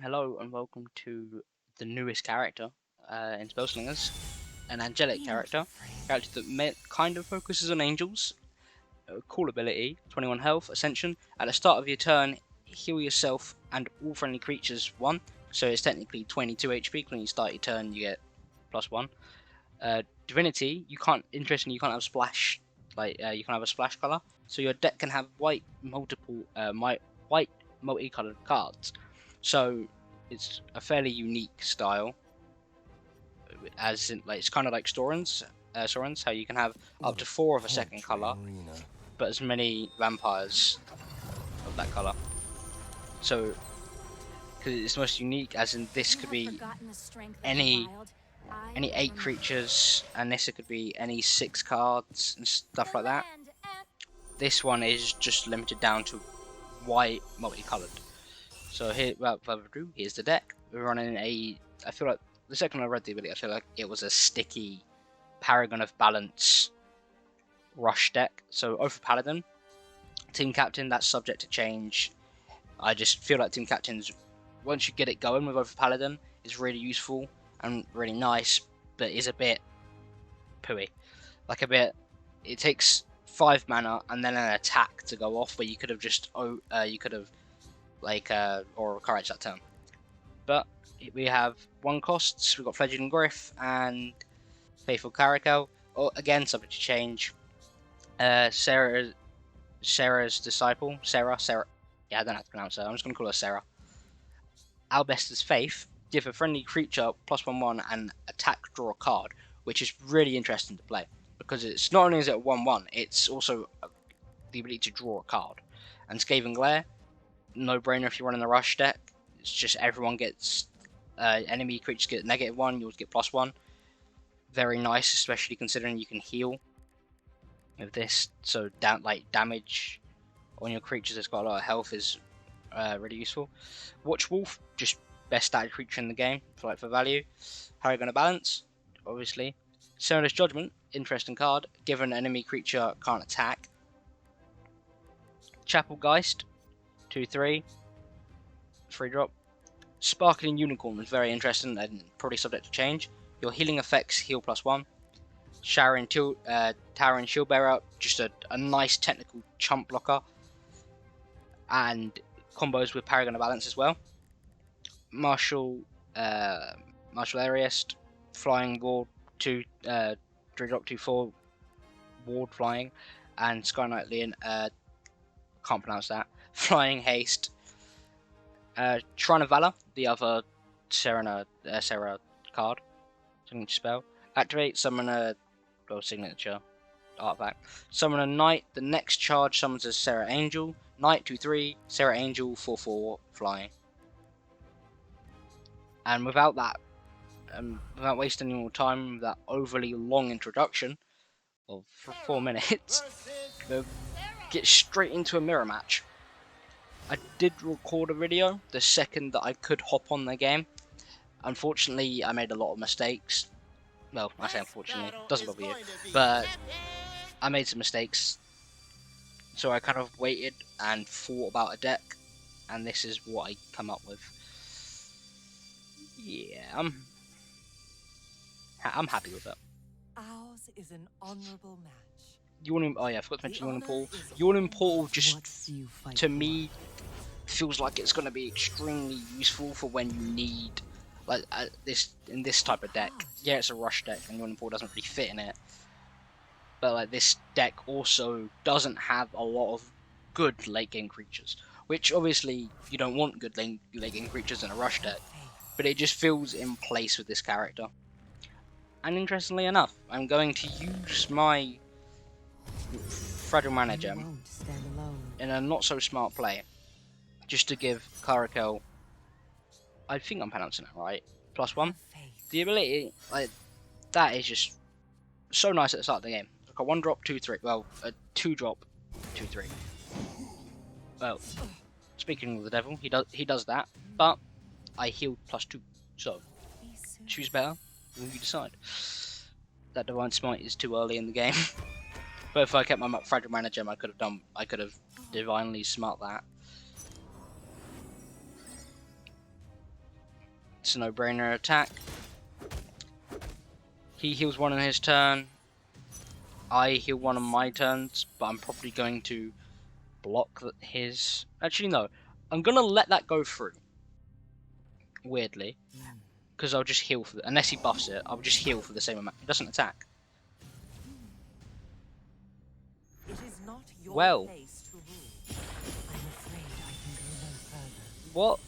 Hello and welcome to the newest character in Spellslingers, an angelic character that kind of focuses on angels. Cool ability, 21 health, ascension. At the start of your turn, heal yourself and all friendly creatures 1. So it's technically 22 HP. When you start your turn, you get +1. Divinity, you can't have splash. You can have a splash color. So your deck can have white multicolored cards. So it's a fairly unique style, as in it's kind of like Storans, how you can have up to 4 of a second color, but as many vampires of that color. So, because it's most unique, as in this could be any 8 creatures, and this could be any 6 cards and stuff like that. This one is just limited down to white multicolored. So here, without further ado, here's the deck. We're running I feel like the second I read the ability, I feel like it was a sticky Paragon of Balance rush deck. So Oath of Paladin, Team Captain, that's subject to change. I just feel like Team Captains, once you get it going with Oath of Paladin, is really useful and really nice, but is a bit pooey. It takes 5 mana and then an attack to go off, where you could have just or courage that turn. But we have 1 costs. We've got Fledgling Griff and Faithful Caracal. Again, subject to change. Serra's disciple, Serra. Yeah, I don't have to pronounce her. I'm just going to call her Serra. Albestor's Faith. Give a friendly creature +1/1 and attack, draw a card, which is really interesting to play because it's not only is it a 1/1, it's also the ability to draw a card. And Scathing Glare, no brainer if you're running a rush deck. It's just everyone gets enemy creatures get -1, yours get +1. Very nice, especially considering you can heal with this. So damage on your creatures that's got a lot of health is really useful. Watchwolf, just best stat creature in the game for value. Paragon of Balance, obviously. Serenus Judgment, interesting card. Given an enemy creature can't attack. Chapelgeist, 2/3, 3-drop. Sparkling Unicorn is very interesting and probably subject to change. Your healing effects heal +1. Towering Shieldbearer, just a nice technical chump blocker, and combos with Paragon of Balance as well. Martial Aerialist, Flying Ward, 3-drop 2/4 Ward Flying, and Sky Knight Leon, can't pronounce that. Flying Haste. Shrine of Valor, the other Serra card, signature spell. Activate, summon a signature artifact. Summon a Knight. The next charge summons a Serra Angel. Knight 2/3, Serra Angel 4/4 flying. And without wasting any more time, with that overly long introduction of 4 minutes, we'll get straight into a mirror match. I did record a video the second that I could hop on the game. Unfortunately, I made a lot of mistakes. Well, I say unfortunately, doesn't bother you, but I made some mistakes. So I kind of waited and thought about a deck, and this is what I come up with. Yeah, I'm happy with it. Ours is an honorable match. Oh yeah, I forgot to mention Yawning Portal. Yawning Portal just, to me, feels like it's going to be extremely useful for when you need, in this type of deck. Yeah, it's a rush deck, and Yawning Portal doesn't really fit in it. But this deck also doesn't have a lot of good late game creatures, which obviously you don't want good late game creatures in a rush deck. But it just feels in place with this character. And interestingly enough, I'm going to use my Fragile Mana Gem in a not so smart play, just to give Caracal, I think I'm pronouncing it right, +1. The ability, that is just so nice at the start of the game. Like a 1-drop 2/3, well, a 2-drop 2/3. Well, speaking of the devil, he does that, but I healed +2, so choose better when you decide. That Divine Smite is too early in the game. But if I kept my Fragile Mana Gem, I could have Divinely Smart that. It's a no-brainer attack. He heals one on his turn. I heal one on my turns, but I'm probably going to block his... Actually, no. I'm going to let that go through. Weirdly. Because I'll just heal for... Unless he buffs it, I'll just heal for the same amount. He doesn't attack. It is not your Well. place to rule. I'm afraid I can go no further. What?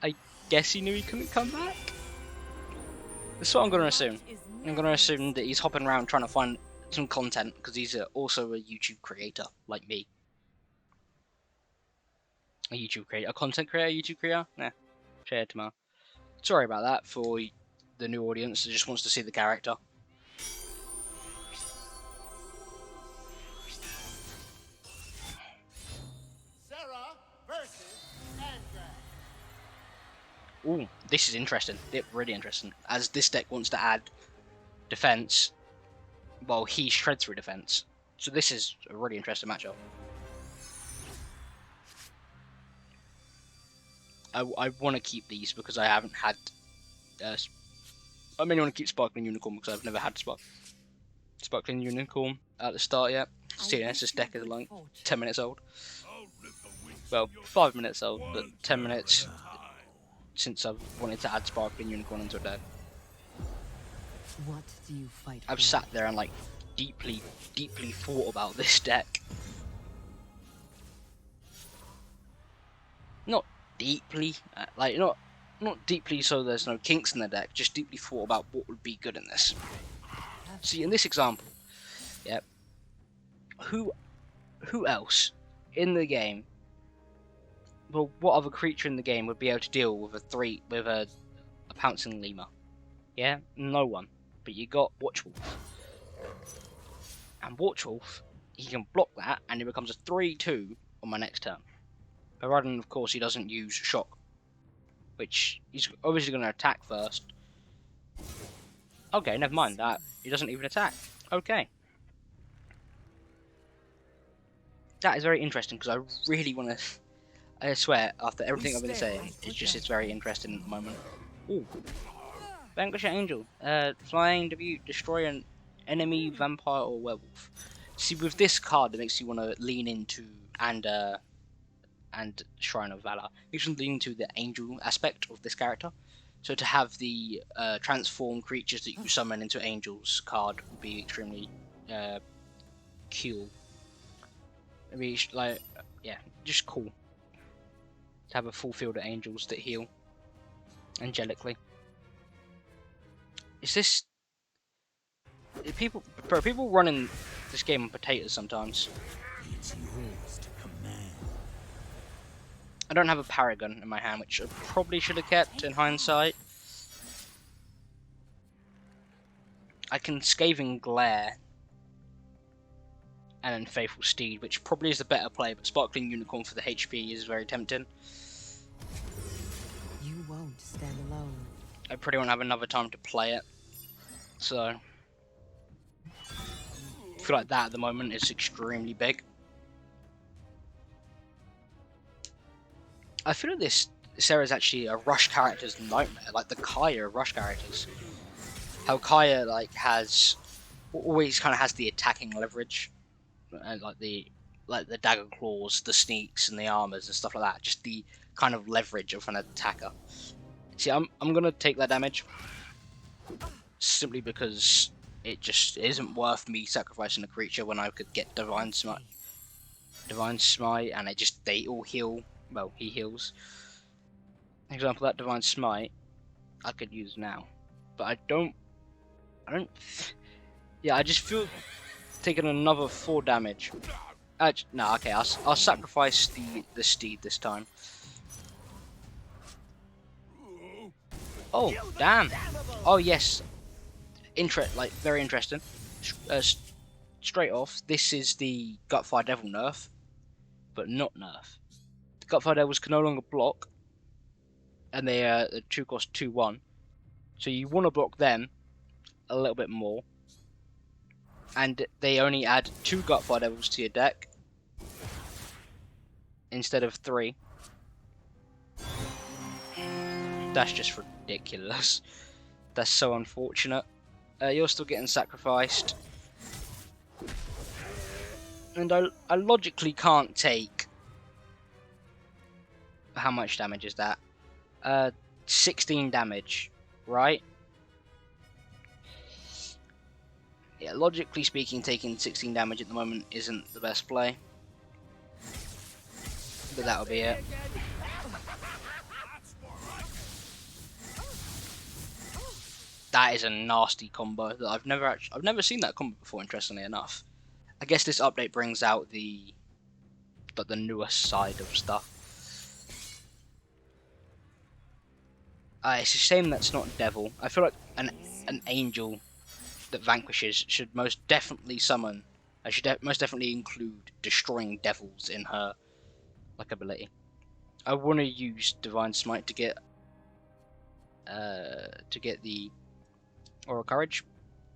I guess he knew he couldn't come back? That's what I'm going to assume. I'm going to assume that he's hopping around trying to find some content, because he's also a YouTube creator, like me. A YouTube creator. A content creator? YouTube creator? Nah. Share tomorrow. Sorry about that for the new audience that just wants to see the character. Serra versus Andra. Ooh, this is interesting. Really interesting. As this deck wants to add defense, well, he shreds through defense. So this is a really interesting matchup. I want to keep these because I haven't had... I mainly want to keep Sparkling Unicorn because I've never had Sparkling Unicorn at the start yet. CNS, this deck is like 10 minutes old. Well, 5 minutes old, but 10 minutes since I've wanted to add Sparkling Unicorn into a deck. What do you fight I've for? sat there and like deeply thought about this deck. Not deeply, like not deeply so there's no kinks in the deck, just deeply thought about what would be good in this. See, in this example, yep, who else in the game, well, what other creature in the game would be able to deal with a pouncing lemur? Yeah, no one. But you got Watchwolf. And Watchwolf, he can block that, and it becomes a 3/2 on my next turn. Provided, of course, he doesn't use Shock, which he's obviously going to attack first. Okay, never mind that. He doesn't even attack. Okay. That is very interesting, because I really want to... I swear, after everything I've been saying, it's very interesting at the moment. Ooh. Vanquish an Angel. Flying debut, destroy an enemy, vampire, or werewolf. See, with this card, it makes you want to lean into and Shrine of Valor. You should lean into the angel aspect of this character. So to have the transform creatures that you summon into angels card would be extremely cool. Maybe like, yeah, just cool. To have a full field of angels that heal angelically. Is this... People running this game on potatoes sometimes. It's yours to command. I don't have a Paragon in my hand, which I probably should have kept in hindsight. I can Scathing Glare and then Faithful Steed, which probably is the better play, but Sparkling Unicorn for the HP is very tempting. You won't stand alone. I probably won't have another time to play it, so I feel like that at the moment is extremely big. I feel like this Serra is actually a Rush character's nightmare, like the Kaya of Rush characters. How Kaya always kind of has the attacking leverage, and like the dagger claws, the sneaks, and the armors and stuff like that. Just the kind of leverage of an attacker. See, I'm gonna take that damage simply because it just isn't worth me sacrificing a creature when I could get Divine Smite, and they all heal. Well, he heals. Example, that Divine Smite I could use now, but I don't. Yeah, I just feel taking another 4 damage. No, okay, I'll sacrifice the steed this time. Oh, damn. Oh, yes. Very interesting. Straight off, this is the Gutfire Devil nerf, but not nerf. The Gutfire Devils can no longer block, and they are 2 cost 2/1. So you want to block them a little bit more, and they only add 2 Gutfire Devils to your deck instead of 3. That's just ridiculous. That's so unfortunate. You're still getting sacrificed. And I logically can't take... How much damage is that? 16 damage, right? Yeah, logically speaking, taking 16 damage at the moment isn't the best play. But that'll be it. That is a nasty combo that I've never seen that combo before, interestingly enough. I guess this update brings out the newest side of stuff. It's a shame that's not Devil. I feel like an angel that vanquishes should most definitely summon. I should most definitely include destroying devils in her ability. I want to use Divine Smite to get the Aura Courage,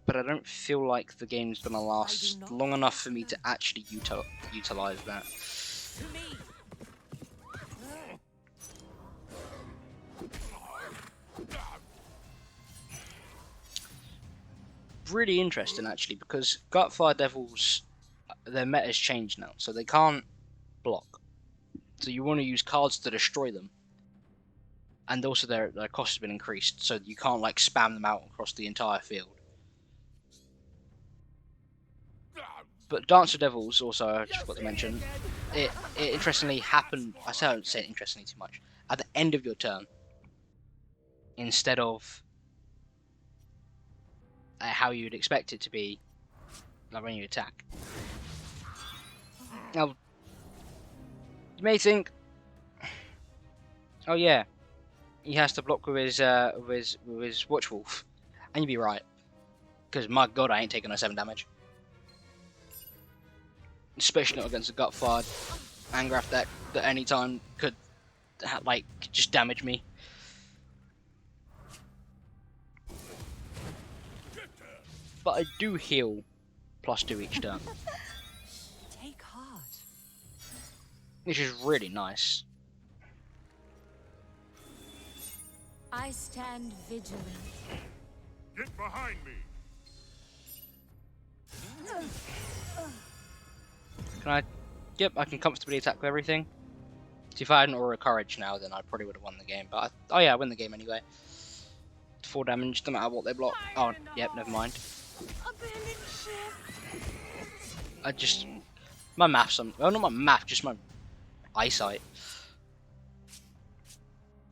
but I don't feel like the game's gonna last long enough for me to actually utilize that. Really interesting actually, because Gutfire Devils, their meta's changed now, so they can't block. So you want to use cards to destroy them, and also their cost has been increased, so you can't like spam them out across the entire field. But Dancer Devils also, I just forgot to mention, it interestingly happened. I don't say it interestingly too much. At the end of your turn, instead of how you would expect it to be, like when you attack. Now, you may think, oh yeah, he has to block with his Watchwolf, and you'd be right, because my god, I ain't taking no 7 damage, especially not against a Gutfire Angrath deck that any time could just damage me. But I do heal +2 each turn, Take heart. which is really nice. I stand vigilant. Get behind me. Can I? Yep, I can comfortably attack with everything. See, if I had an Aura Courage now, then I probably would have won the game. But oh yeah, I win the game anyway. 4 damage, no matter what they block. Oh, yep, never mind. My maths, well, not my math, just my eyesight.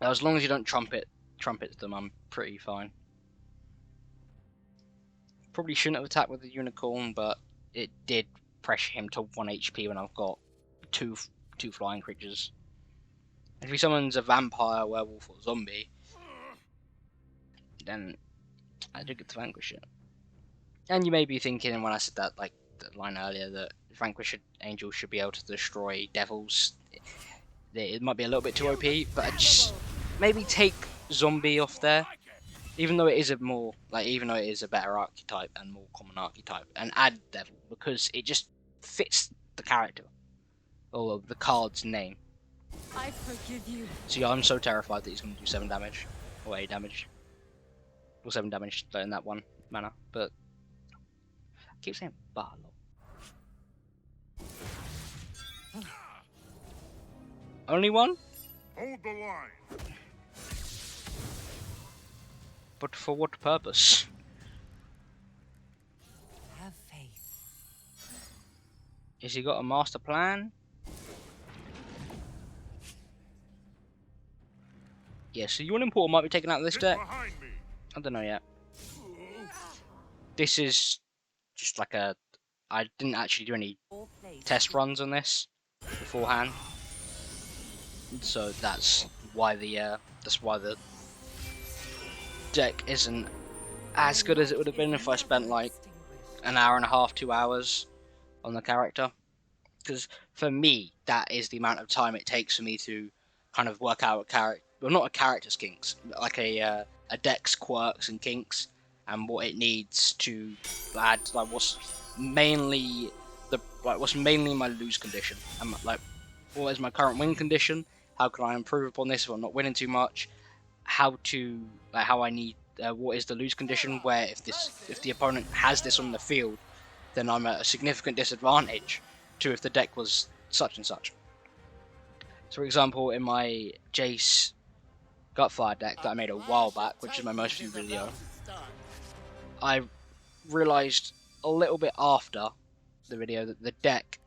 Now, as long as you don't trumpet them, I'm pretty fine. Probably shouldn't have attacked with the Unicorn, but it did pressure him to 1 HP when I've got two flying creatures. If he summons a vampire, werewolf, or zombie, then I do get to vanquish it. And you may be thinking when I said that line earlier that vanquish angels should be able to destroy devils. It might be a little bit too OP, but I just maybe take zombie off there, even though it is a better archetype and more common archetype, and add devil because it just fits the character or the card's name. I forgive you. See, I'm so terrified that he's going to do 7 damage or 8 damage or 7 damage in that one mana, but I keep saying Barlow. Only one? Hold the line. But for what purpose? Have faith. Has he got a master plan? Yeah, so Yawning Portal might be taken out of this deck. I don't know yet. This is just I didn't actually do any test runs on this beforehand, so that's why the deck isn't as good as it would have been if I spent like an hour and a half, 2 hours on the character. Because for me, that is the amount of time it takes for me to kind of work out a character, well, not a character's kinks, but like a deck's quirks and kinks, and what it needs to add, what's mainly my lose condition, and what is my current win condition? How can I improve upon this if I'm not winning too much? how I need what is the lose condition, where if the opponent has this on the field, then I'm at a significant disadvantage to if the deck was such and such. So, for example, in my Jace Gutfire deck that I made a while back, which is my most viewed video, I realised a little bit after the video that the deck,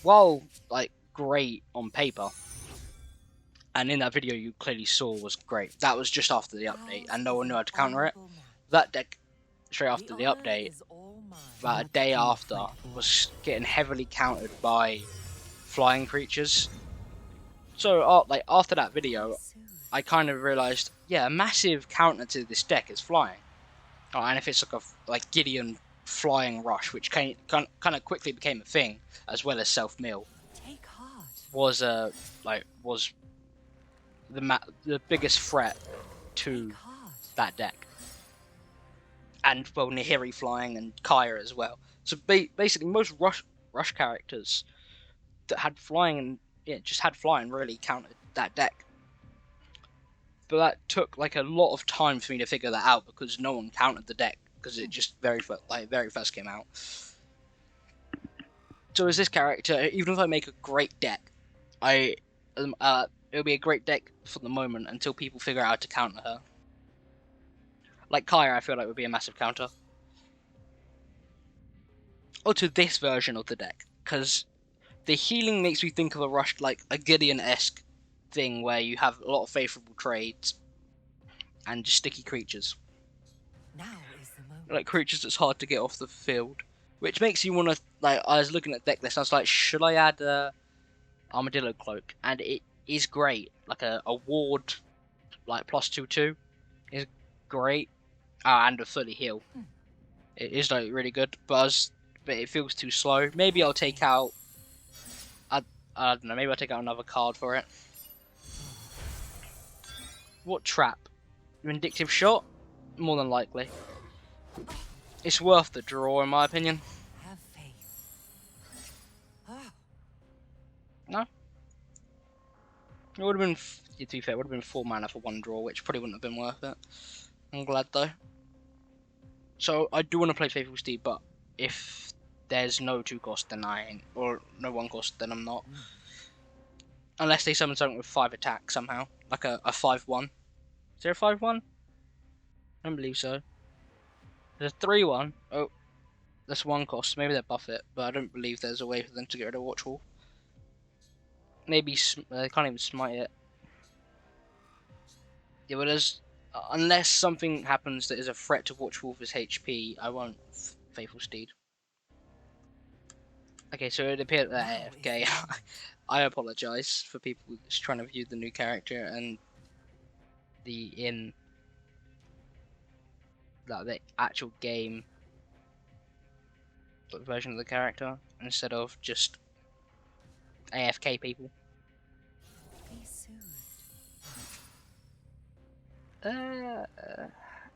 while like great on paper, and in that video you clearly saw was great, that was just after the update, and no one knew how to counter it. That deck, straight after the update, about a day after, was getting heavily countered by flying creatures. So, like after that video, I kind of realised, yeah, a massive counter to this deck is flying. And if it's like Gideon flying rush, which kind of quickly became a thing, as well as self mill, was the biggest threat to that deck. And well, Nahiri flying and Kaya as well. So basically, most rush characters that had flying and just had flying really countered that deck. But that took like a lot of time for me to figure that out because no one countered the deck because it just very first came out. So as this character, even if I make a great deck, it'll be a great deck for the moment until people figure out how to counter her. Like Kaya, I feel like would be a massive counter. Or to this version of the deck, because the healing makes me think of a rush, like a Gideon-esque thing where you have a lot of favourable trades and just sticky creatures. Like creatures that's hard to get off the field. Which makes you want to, like, I was looking at deck list and I was like, should I add Armadillo Cloak? And it is great. Like a ward, like +2/2 is great. And a fully heal. It is like really good, but it feels too slow. Maybe I'll take out, I don't know, maybe I'll take out another card for it. What trap? Vindictive Shot? More than likely. It's worth the draw in my opinion. Have faith. No? It would have been, to be fair, it would have been 4 mana for 1 draw, which probably wouldn't have been worth it. I'm glad though. So I do want to play Faithful Steed, but if there's no 2 cost, then I ain't, or no 1 cost, then I'm not. Unless they summon something with 5 attack somehow, like a 5/1. Is there a 5/1? I don't believe so. There's a 3/1. Oh, that's 1 cost. Maybe they buff it, but I don't believe there's a way for them to get rid of Watchwolf. Maybe they can't even smite it. Yeah, but there's, unless something happens that is a threat to Watchwolf's HP, I won't Faithful Steed. Okay, so it appeared that AFK. I apologise for people just trying to view the new character and the actual game version of the character instead of just AFK people. Be soothed.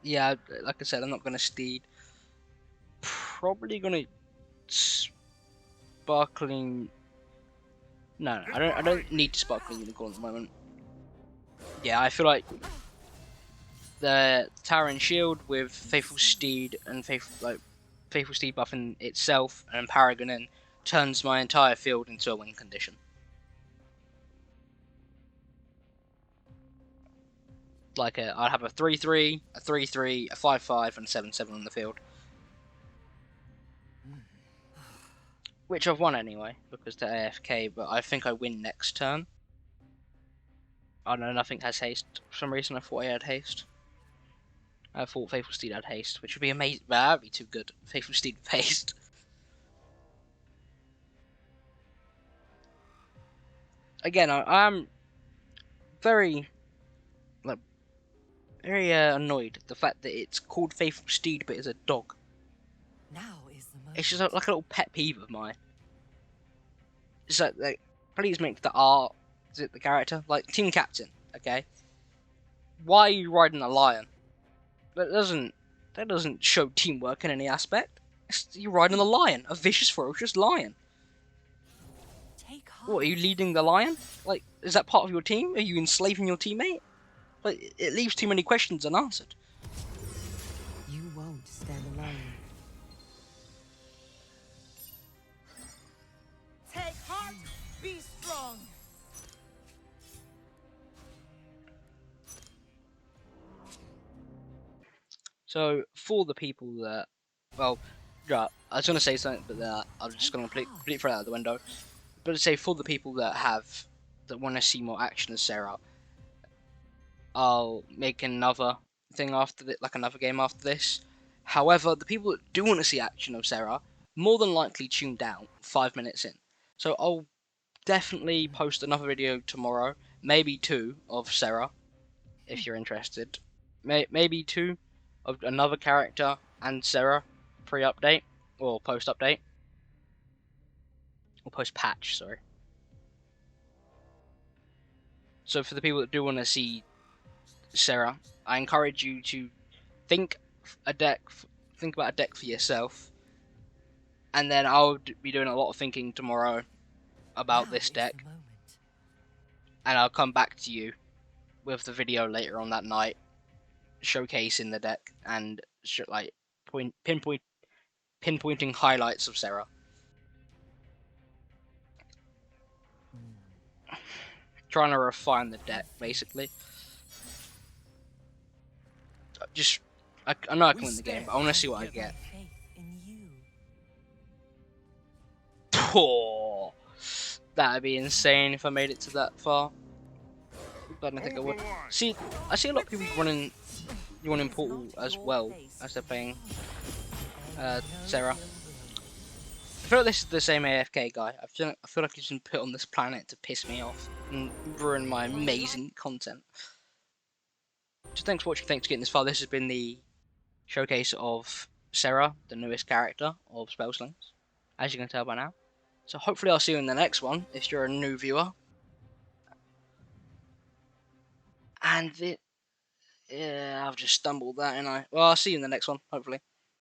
Yeah, like I said, I'm not gonna Steed. Probably gonna Sparkling. No, I don't need Sparkling Unicorn at the moment. Yeah, I feel like the Tower and Shield with Faithful Steed and Faithful Steed buffing itself and Paragon in turns my entire field into a win condition. Like I'd have a 3/3, a 3/3, a 5/5, and a 7/7 on the field. Which I've won anyway, because they're AFK, but I think I win next turn. I don't know, nothing has haste. For some reason I thought I had haste. I thought Faithful Steed had haste, which would be amazing. That would be too good. Faithful Steed with haste. Again, I'm very annoyed at the fact that it's called Faithful Steed, but it's a dog. Now is the moment. It's just like a little pet peeve of mine. It's like please make the art, is it the character? Like, team captain, okay? Why are you riding a lion? That doesn't show teamwork in any aspect. You're riding a lion, a vicious, ferocious lion. Take heart. What, are you leading the lion? Like, is that part of your team? Are you enslaving your teammate? But it leaves too many questions unanswered. You won't stand alone. Take heart, be strong. So for the people that, well, yeah, I was gonna say something, but I'm just gonna completely throw that out the window. But to say for the people that want to see more action as Serra, I'll make another thing after that, like another game after this. However, the people that do want to see action of Serra, more than likely tuned out 5 minutes in. So I'll definitely post another video tomorrow, maybe 2 of Serra, if you're interested. Maybe 2 of another character and Serra pre-update or post-update or post-patch. Sorry. So for the people that do want to see Serra, I encourage you to think think about a deck for yourself, and then I'll be doing a lot of thinking tomorrow about Now this is deck, the moment. and I'll come back to you with the video later on that night, showcasing the deck and like pinpointing highlights of Serra. Trying to refine the deck, basically. I know I can win the game, but I want to see what I get. Faith in you. Oh, that'd be insane if I made it to that far. But I don't think I Hold would. the line. See, I see a lot of people running Portal as well as they're playing Serra. I feel like this is the same AFK guy. I feel like he's been put on this planet to piss me off and ruin my amazing content. So thanks for watching, thanks for getting this far. This has been the showcase of Serra, the newest character of Spellslingers, as you can tell by now. So hopefully I'll see you in the next one, if you're a new viewer. And yeah, I've just stumbled that, and well, I'll see you in the next one, hopefully.